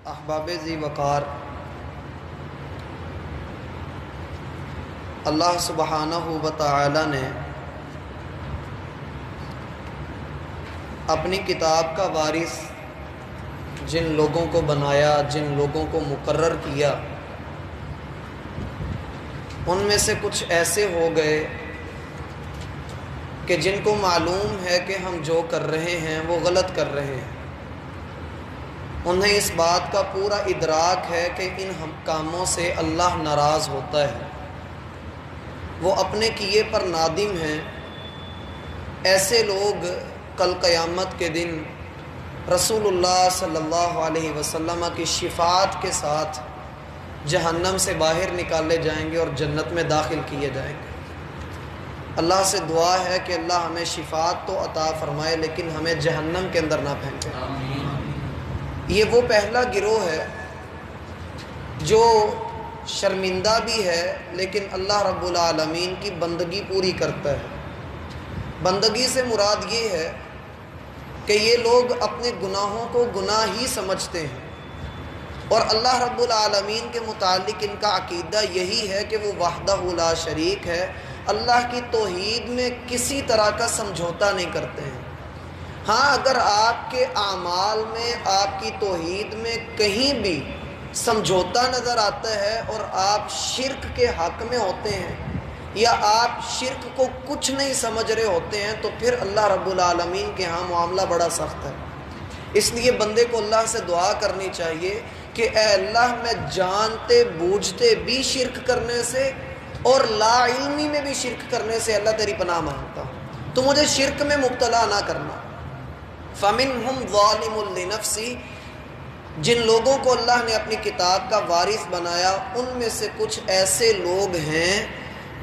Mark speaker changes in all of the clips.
Speaker 1: احباب ذی وقار، اللہ سبحانہ و تعالی نے اپنی کتاب کا وارث جن لوگوں کو بنایا، جن لوگوں کو مقرر کیا، ان میں سے کچھ ایسے ہو گئے کہ جن کو معلوم ہے کہ ہم جو کر رہے ہیں وہ غلط کر رہے ہیں۔ انہیں اس بات کا پورا ادراک ہے کہ ان کاموں سے اللہ ناراض ہوتا ہے، وہ اپنے کیے پر نادم ہیں۔ ایسے لوگ کل قیامت کے دن رسول اللہ صلی اللہ علیہ وسلم کی شفاعت کے ساتھ جہنم سے باہر نکالے جائیں گے اور جنت میں داخل کیے جائیں گے۔ اللہ سے دعا ہے کہ اللہ ہمیں شفاعت تو عطا فرمائے لیکن ہمیں جہنم کے اندر نہ پھینکے۔ یہ وہ پہلا گروہ ہے جو شرمندہ بھی ہے لیکن اللہ رب العالمین کی بندگی پوری کرتا ہے۔ بندگی سے مراد یہ ہے کہ یہ لوگ اپنے گناہوں کو گناہ ہی سمجھتے ہیں، اور اللہ رب العالمین کے متعلق ان کا عقیدہ یہی ہے کہ وہ وحدہ لا شریک ہے، اللہ کی توحید میں کسی طرح کا سمجھوتا نہیں کرتے ہیں۔ ہاں، اگر آپ کے اعمال میں، آپ کی توحید میں کہیں بھی سمجھوتا نظر آتا ہے اور آپ شرک کے حق میں ہوتے ہیں یا آپ شرک کو کچھ نہیں سمجھ رہے ہوتے ہیں تو پھر اللہ رب العالمین کے ہاں معاملہ بڑا سخت ہے۔ اس لیے بندے کو اللہ سے دعا کرنی چاہیے کہ اے اللہ، میں جانتے بوجھتے بھی شرک کرنے سے اور لا علمی میں بھی شرک کرنے سے اللہ تیری پناہ مانگتا ہوں، تو مجھے شرک میں مبتلا نہ کرنا۔ فَمِنْهُمْ ظَالِمٌ لِنَفْسِهِ، جن لوگوں کو اللہ نے اپنی کتاب کا وارث بنایا ان میں سے کچھ ایسے لوگ ہیں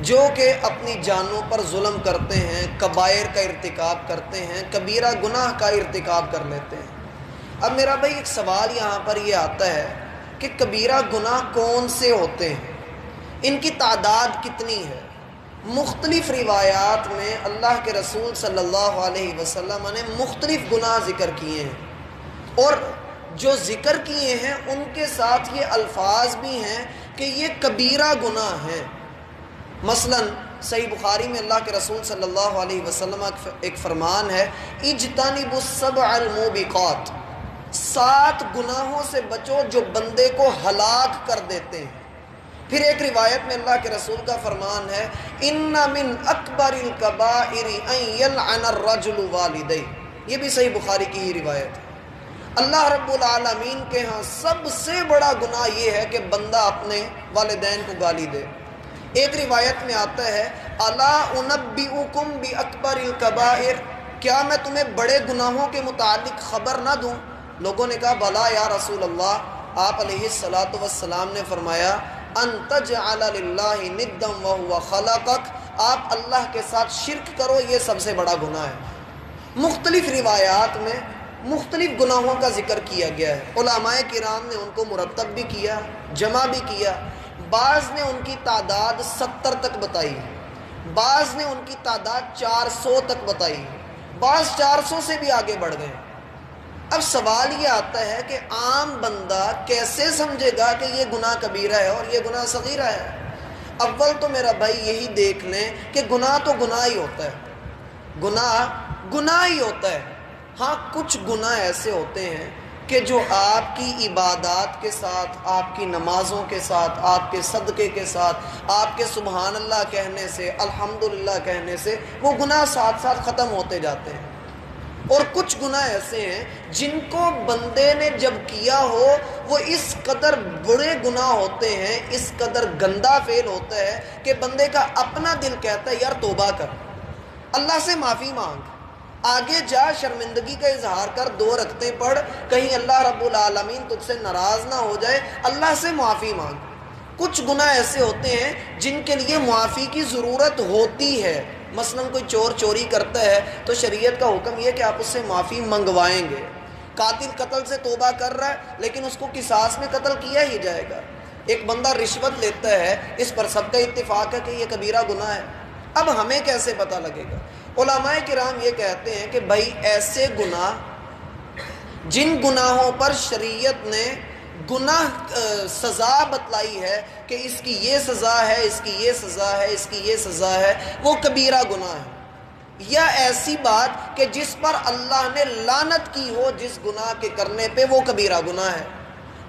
Speaker 1: جو کہ اپنی جانوں پر ظلم کرتے ہیں، کبائر کا ارتکاب کرتے ہیں، کبیرہ گناہ کا ارتکاب کر لیتے ہیں۔ اب میرا بھائی ایک سوال یہاں پر یہ آتا ہے کہ کبیرہ گناہ کون سے ہوتے ہیں، ان کی تعداد کتنی ہے؟ مختلف روایات میں اللہ کے رسول صلی اللہ علیہ وسلم نے مختلف گناہ ذکر کیے ہیں، اور جو ذکر کیے ہیں ان کے ساتھ یہ الفاظ بھی ہیں کہ یہ کبیرہ گناہ ہیں۔ مثلا صحیح بخاری میں اللہ کے رسول صلی اللہ علیہ وسلم ایک فرمان ہے، اجتنبوا السبع الموبقات، 7 گناہوں سے بچو جو بندے کو ہلاک کر دیتے ہیں۔ پھر ایک روایت میں اللہ کے رسول کا فرمان ہے، ان من اکبر الکبائر ان یلعن الرجل والدیہ، یہ بھی صحیح بخاری کی ہی روایت ہے۔ اللہ رب العالمین کے ہاں سب سے بڑا گناہ یہ ہے کہ بندہ اپنے والدین کو گالی دے۔ ایک روایت میں آتا ہے، الا انبئکم باکبر الکبائر، کیا میں تمہیں بڑے گناہوں کے متعلق خبر نہ دوں؟ لوگوں نے کہا بلا یا رسول اللہ۔ آپ علیہ الصلاۃ والسلام نے فرمایا، ان تجعل للہ ندا وہو خلقک، آپ اللہ کے ساتھ شرک کرو، یہ سب سے بڑا گناہ ہے۔ مختلف روایات میں مختلف گناہوں کا ذکر کیا گیا ہے۔ علماء کرام نے ان کو مرتب بھی کیا، جمع بھی کیا۔ بعض نے ان کی تعداد 70 تک بتائی ہے، بعض نے ان کی تعداد 400 تک بتائی ہے، بعض 400 سے بھی آگے بڑھ گئے۔ اب سوال یہ آتا ہے کہ عام بندہ کیسے سمجھے گا کہ یہ گناہ کبیرہ ہے اور یہ گناہ صغیرہ ہے؟ اول تو میرا بھائی یہی دیکھ لیں کہ گناہ تو گناہ ہی ہوتا ہے، گناہ ہی ہوتا ہے۔ ہاں، کچھ گناہ ایسے ہوتے ہیں کہ جو آپ کی عبادات کے ساتھ، آپ کی نمازوں کے ساتھ، آپ کے صدقے کے ساتھ، آپ کے سبحان اللہ کہنے سے، الحمدللہ کہنے سے وہ گناہ ساتھ ساتھ ختم ہوتے جاتے ہیں۔ اور کچھ گناہ ایسے ہیں جن کو بندے نے جب کیا ہو وہ اس قدر بڑے گناہ ہوتے ہیں، اس قدر گندا فعل ہوتا ہے کہ بندے کا اپنا دل کہتا ہے یار توبہ کر، اللہ سے معافی مانگ، آگے جا شرمندگی کا اظہار کر، 2 رکعتیں پڑھ، کہیں اللہ رب العالمین تجھ سے ناراض نہ ہو جائے، اللہ سے معافی مانگ۔ کچھ گناہ ایسے ہوتے ہیں جن کے لیے معافی کی ضرورت ہوتی ہے۔ مثلا کوئی چور چوری کرتا ہے تو شریعت کا حکم یہ کہ آپ اس سے معافی منگوائیں گے۔ قاتل قتل سے توبہ کر رہا ہے لیکن اس کو قصاص میں قتل کیا ہی جائے گا۔ ایک بندہ رشوت لیتا ہے، اس پر سب کا اتفاق ہے کہ یہ کبیرہ گناہ ہے۔ اب ہمیں کیسے پتہ لگے گا؟ علماء کرام یہ کہتے ہیں کہ بھائی ایسے گناہ جن گناہوں پر شریعت نے گناہ سزا بتلائی ہے کہ اس کی یہ سزا ہے، اس کی یہ سزا ہے، اس کی یہ سزا ہے، وہ کبیرہ گناہ ہے، یا ایسی بات کہ جس پر اللہ نے لعنت کی ہو جس گناہ کے کرنے پہ، وہ کبیرہ گناہ ہے۔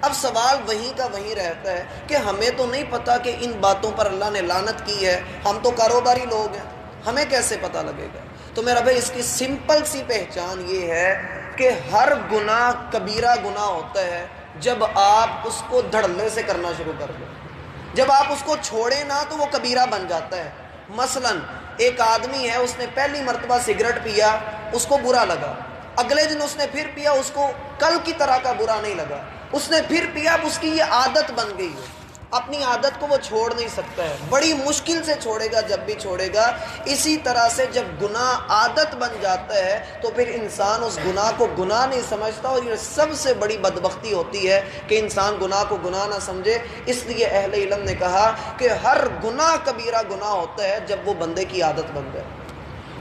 Speaker 1: اب سوال وہیں کا وہیں رہتا ہے کہ ہمیں تو نہیں پتا کہ ان باتوں پر اللہ نے لعنت کی ہے، ہم تو کاروباری لوگ ہیں، ہمیں کیسے پتہ لگے گا؟ تو میرا بھائی اس کی سمپل سی پہچان یہ ہے کہ ہر گناہ کبیرہ گناہ ہوتا ہے جب آپ اس کو دھڑلے سے کرنا شروع کر دیں۔ جب آپ اس کو چھوڑیں نا تو وہ کبیرہ بن جاتا ہے۔ مثلا ایک آدمی ہے، اس نے پہلی مرتبہ سگریٹ پیا، اس کو برا لگا، اگلے دن اس نے پھر پیا، اس کو کل کی طرح کا برا نہیں لگا، اس نے پھر پیا، اب اس کی یہ عادت بن گئی ہے، اپنی عادت کو وہ چھوڑ نہیں سکتا ہے، بڑی مشکل سے چھوڑے گا جب بھی چھوڑے گا۔ اسی طرح سے جب گناہ عادت بن جاتا ہے تو پھر انسان اس گناہ کو گناہ نہیں سمجھتا، اور یہ سب سے بڑی بدبختی ہوتی ہے کہ انسان گناہ کو گناہ نہ سمجھے۔ اس لیے اہل علم نے کہا کہ ہر گناہ کبیرہ گناہ ہوتا ہے جب وہ بندے کی عادت بن جائے،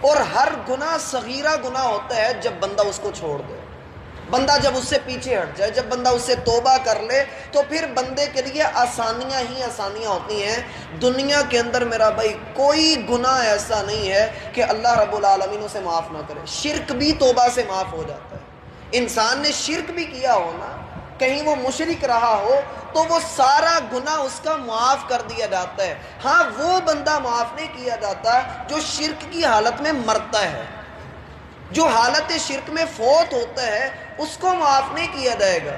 Speaker 1: اور ہر گناہ صغیرہ گناہ ہوتا ہے جب بندہ اس کو چھوڑ دے، بندہ جب اس سے پیچھے ہٹ جائے، جب بندہ اس سے توبہ کر لے تو پھر بندے کے لیے آسانیاں ہی آسانیاں ہوتی ہیں۔ دنیا کے اندر میرا بھائی کوئی گناہ ایسا نہیں ہے کہ اللہ رب العالمین اسے معاف نہ کرے۔ شرک بھی توبہ سے معاف ہو جاتا ہے۔ انسان نے شرک بھی کیا ہو نا، کہیں وہ مشرک رہا ہو تو وہ سارا گناہ اس کا معاف کر دیا جاتا ہے۔ ہاں وہ بندہ معاف نہیں کیا جاتا جو شرک کی حالت میں مرتا ہے، جو حالت شرک میں فوت ہوتا ہے اس کو معاف نہیں کیا جائے گا،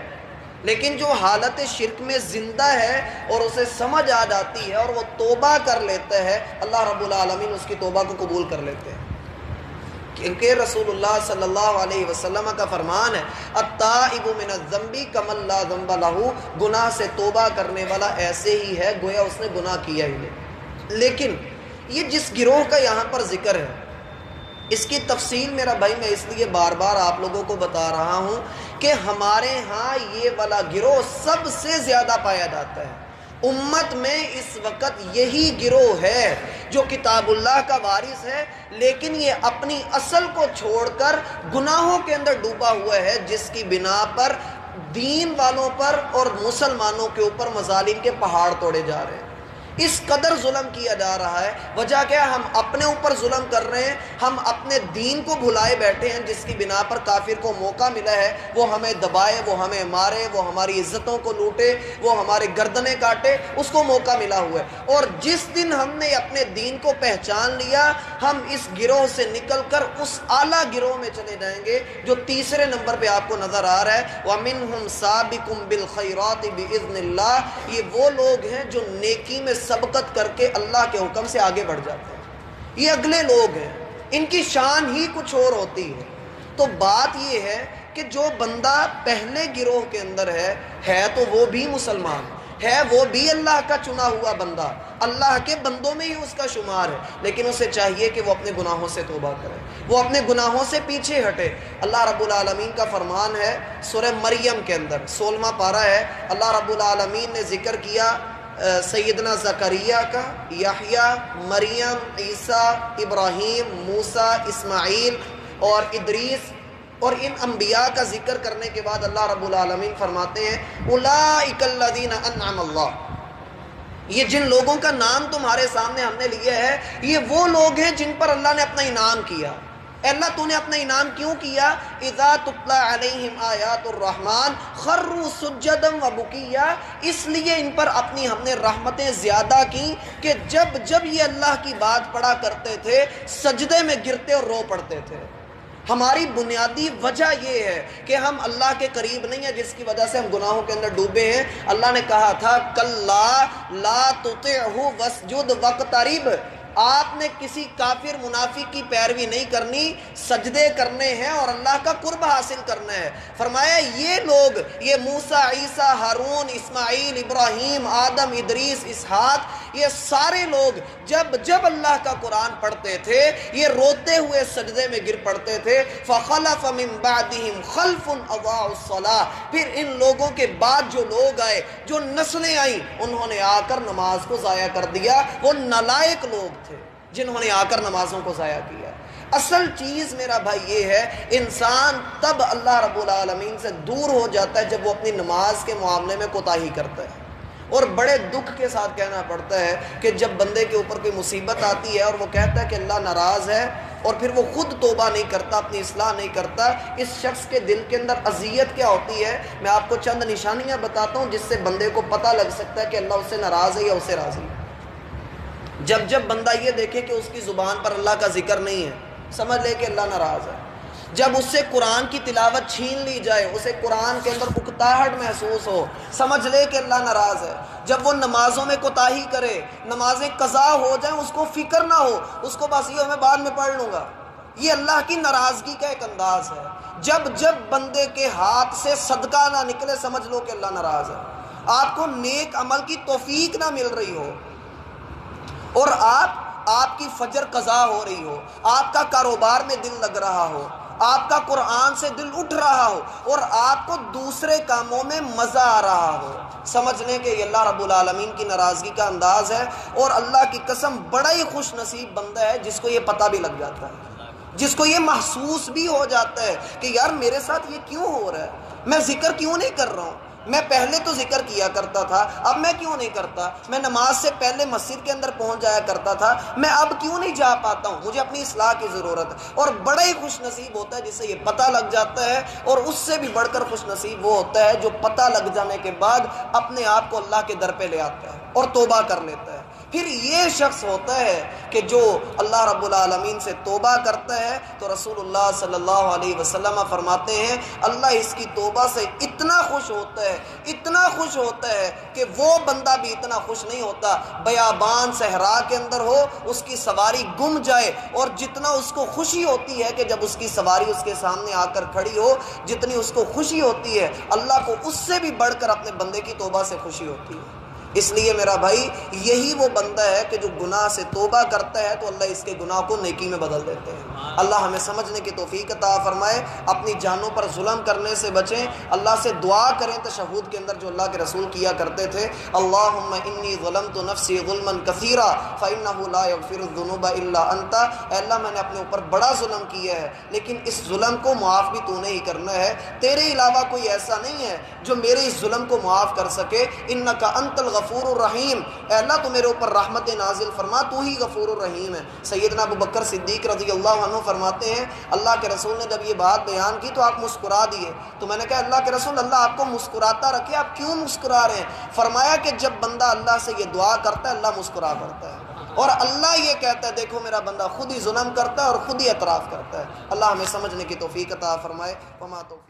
Speaker 1: لیکن جو حالت شرک میں زندہ ہے اور اسے سمجھ آ جاتی ہے اور وہ توبہ کر لیتا ہے، اللہ رب العالمین اس کی توبہ کو قبول کر لیتے ہیں، کیونکہ رسول اللہ صلی اللہ علیہ وسلم کا فرمان ہے التائب من الذنب کمن لا ذنب لہ، گناہ سے توبہ کرنے والا ایسے ہی ہے گویا اس نے گناہ کیا ہی نہیں۔ لیکن یہ جس گروہ کا یہاں پر ذکر ہے اس کی تفصیل میرا بھائی میں اس لیے بار بار آپ لوگوں کو بتا رہا ہوں کہ ہمارے ہاں یہ والا گروہ سب سے زیادہ پایا جاتا ہے۔ امت میں اس وقت یہی گروہ ہے جو کتاب اللہ کا وارث ہے، لیکن یہ اپنی اصل کو چھوڑ کر گناہوں کے اندر ڈوبا ہوا ہے، جس کی بنا پر دین والوں پر اور مسلمانوں کے اوپر مظالم کے پہاڑ توڑے جا رہے ہیں۔ اس قدر ظلم کیا جا رہا ہے، وجہ کیا؟ ہم اپنے اوپر ظلم کر رہے ہیں، ہم اپنے دین کو بھلائے بیٹھے ہیں، جس کی بنا پر کافر کو موقع ملا ہے وہ ہمیں دبائے، وہ ہمیں مارے، وہ ہماری عزتوں کو لوٹے، وہ ہمارے گردنیں کاٹے، اس کو موقع ملا ہوا ہے۔ اور جس دن ہم نے اپنے دین کو پہچان لیا، ہم اس گروہ سے نکل کر اس اعلیٰ گروہ میں چلے جائیں گے جو تیسرے نمبر پہ آپ کو نظر آ رہا ہے وَمِنْهُمْ سَابِقٌ بِالْخَيْرَاتِ بِإِذْنِ اللَّهِ۔ یہ وہ لوگ ہیں جو نیکی میں سبقت کر کے اللہ کے حکم سے آگے بڑھ جاتے ہیں، یہ اگلے لوگ ہیں، ان کی شان ہی کچھ اور ہوتی ہے۔ تو بات یہ ہے کہ جو بندہ پہلے گروہ کے اندر ہے تو وہ بھی مسلمان ہے، وہ بھی اللہ کا چنا ہوا بندہ، اللہ کے بندوں میں ہی اس کا شمار ہے، لیکن اسے چاہیے کہ وہ اپنے گناہوں سے توبہ کرے، وہ اپنے گناہوں سے پیچھے ہٹے۔ اللہ رب العالمین کا فرمان ہے سورہ مریم کے اندر 16واں پارہ ہے، اللہ رب العالمین نے ذکر کیا سیدنا زکریہ کا، یحییٰ، مریم، عیسیٰ، ابراہیم، موسیٰ، اسماعیل اور ادریس اور ان انبیاء کا ذکر کرنے کے بعد اللہ رب العالمین فرماتے ہیں اولئک الذین انعم اللہ، یہ جن لوگوں کا نام تمہارے سامنے ہم نے لیا ہے یہ وہ لوگ ہیں جن پر اللہ نے اپنا انعام کیا۔ اے اللہ تو نے اپنا انعام کیوں کیا؟ اذا تتلی علیہم آیات الرحمن خروا سجدا وبکیا، اس لیے ان پر اپنی ہم نے رحمتیں زیادہ کی کہ جب جب یہ اللہ کی بات پڑھا کرتے تھے سجدے میں گرتے اور رو پڑتے تھے۔ ہماری بنیادی وجہ یہ ہے کہ ہم اللہ کے قریب نہیں ہیں، جس کی وجہ سے ہم گناہوں کے اندر ڈوبے ہیں۔ اللہ نے کہا تھا کلا لا تطعہ واسجد واقترب، آپ نے کسی کافر منافق کی پیروی نہیں کرنی، سجدے کرنے ہیں اور اللہ کا قرب حاصل کرنا ہے۔ فرمایا یہ لوگ، یہ موسیٰ، عیسیٰ، ہارون، اسماعیل، ابراہیم، آدم، ادریس، اسحاق، یہ سارے لوگ جب جب اللہ کا قرآن پڑھتے تھے یہ روتے ہوئے سجدے میں گر پڑتے تھے۔ فخلف من بعدہم خلف اضاعوا الصلاۃ، پھر ان لوگوں کے بعد جو لوگ آئے، جو نسلیں آئیں، انہوں نے آ کر نماز کو ضائع کر دیا۔ وہ نالائق لوگ تھے جنہوں نے آ کر نمازوں کو ضائع کیا۔ اصل چیز میرا بھائی یہ ہے، انسان تب اللہ رب العالمین سے دور ہو جاتا ہے جب وہ اپنی نماز کے معاملے میں کوتاہی کرتا ہے۔ اور بڑے دکھ کے ساتھ کہنا پڑتا ہے کہ جب بندے کے اوپر کوئی مصیبت آتی ہے اور وہ کہتا ہے کہ اللہ ناراض ہے، اور پھر وہ خود توبہ نہیں کرتا، اپنی اصلاح نہیں کرتا، اس شخص کے دل کے اندر اذیت کیا ہوتی ہے۔ میں آپ کو چند نشانیاں بتاتا ہوں جس سے بندے کو پتہ لگ سکتا ہے کہ اللہ اس سے ناراض ہے یا اس سے راضی ہے۔ جب بندہ یہ دیکھے کہ اس کی زبان پر اللہ کا ذکر نہیں ہے، سمجھ لے کہ اللہ ناراض ہے۔ جب اس سے قرآن کی تلاوت چھین لی جائے، اسے قرآن کے اندر اکتاہٹ محسوس ہو، سمجھ لے کہ اللہ ناراض ہے۔ جب وہ نمازوں میں کوتاہی کرے، نمازیں قضا ہو جائیں، اس کو فکر نہ ہو، اس کو بس یہ میں بعد میں پڑھ لوں گا، یہ اللہ کی ناراضگی کا ایک انداز ہے۔ جب بندے کے ہاتھ سے صدقہ نہ نکلے، سمجھ لو کہ اللہ ناراض ہے۔ آپ کو نیک عمل کی توفیق نہ مل رہی ہو، اور آپ کی فجر قضا ہو رہی ہو، آپ کا کاروبار میں دل لگ رہا ہو، آپ کا قرآن سے دل اٹھ رہا ہو، اور آپ کو دوسرے کاموں میں مزہ آ رہا ہو، سمجھ لیں کہ یہ اللہ رب العالمین کی ناراضگی کا انداز ہے۔ اور اللہ کی قسم بڑا ہی خوش نصیب بندہ ہے جس کو یہ پتہ بھی لگ جاتا ہے، جس کو یہ محسوس بھی ہو جاتا ہے کہ یار میرے ساتھ یہ کیوں ہو رہا ہے، میں ذکر کیوں نہیں کر رہا ہوں، میں پہلے تو ذکر کیا کرتا تھا، اب میں کیوں نہیں کرتا، میں نماز سے پہلے مسجد کے اندر پہنچ جایا کرتا تھا، میں اب کیوں نہیں جا پاتا ہوں، مجھے اپنی اصلاح کی ضرورت ہے۔ اور بڑا ہی خوش نصیب ہوتا ہے جسے یہ پتہ لگ جاتا ہے، اور اس سے بھی بڑھ کر خوش نصیب وہ ہوتا ہے جو پتہ لگ جانے کے بعد اپنے آپ کو اللہ کے در پہ لے آتا ہے اور توبہ کر لیتا ہے۔ پھر یہ شخص ہوتا ہے کہ جو اللہ رب العالمین سے توبہ کرتا ہے تو رسول اللہ صلی اللہ علیہ وسلم فرماتے ہیں اللہ اس کی توبہ سے اتنا خوش ہوتا ہے، اتنا خوش ہوتا ہے کہ وہ بندہ بھی اتنا خوش نہیں ہوتا۔ بیابان صحرا کے اندر ہو، اس کی سواری گم جائے، اور جتنا اس کو خوشی ہوتی ہے کہ جب اس کی سواری اس کے سامنے آ کر کھڑی ہو، جتنی اس کو خوشی ہوتی ہے، اللہ کو اس سے بھی بڑھ کر اپنے بندے کی توبہ سے خوشی ہوتی ہے۔ اس لیے میرا بھائی یہی وہ بندہ ہے کہ جو گناہ سے توبہ کرتا ہے تو اللہ اس کے گناہ کو نیکی میں بدل دیتے ہیں۔ اللہ ہمیں سمجھنے کی توفیق عطا فرمائے، اپنی جانوں پر ظلم کرنے سے بچیں، اللہ سے دعا کریں تشہد کے اندر جو اللہ کے رسول کیا کرتے تھے، اللہم انی ظلمت نفسی ظلما کثیرا فانہ لا یغفر الذنوب الا انت، اے اللہ میں نے اپنے اوپر بڑا ظلم کیا ہے، لیکن اس ظلم کو معاف بھی تو نے ہی کرنا ہے، تیرے علاوہ کوئی ایسا نہیں ہے جو میرے اس ظلم کو معاف کر سکے، انک انت الغفور الرحیم، اے اللہ تو میرے اوپر رحمت نازل فرما، تو ہی غفور الرحیم ہے۔ سیدنا ابو بکر صدیق رضی اللہ عنہ فرماتے ہیں اللہ کے رسول نے جب یہ بات بیان کی تو آپ مسکرا دیے، تو میں نے کہا اللہ کے رسول اللہ آپ کو مسکراتا رکھے، آپ کیوں مسکرا رہے ہیں؟ فرمایا کہ جب بندہ اللہ سے یہ دعا کرتا ہے اللہ مسکرا پڑتا ہے، اور اللہ یہ کہتا ہے دیکھو میرا بندہ خود ہی ظلم کرتا ہے اور خود ہی اعتراف کرتا ہے۔ اللہ ہمیں سمجھنے کی توفیق عطا فرمائے۔ وما توفیق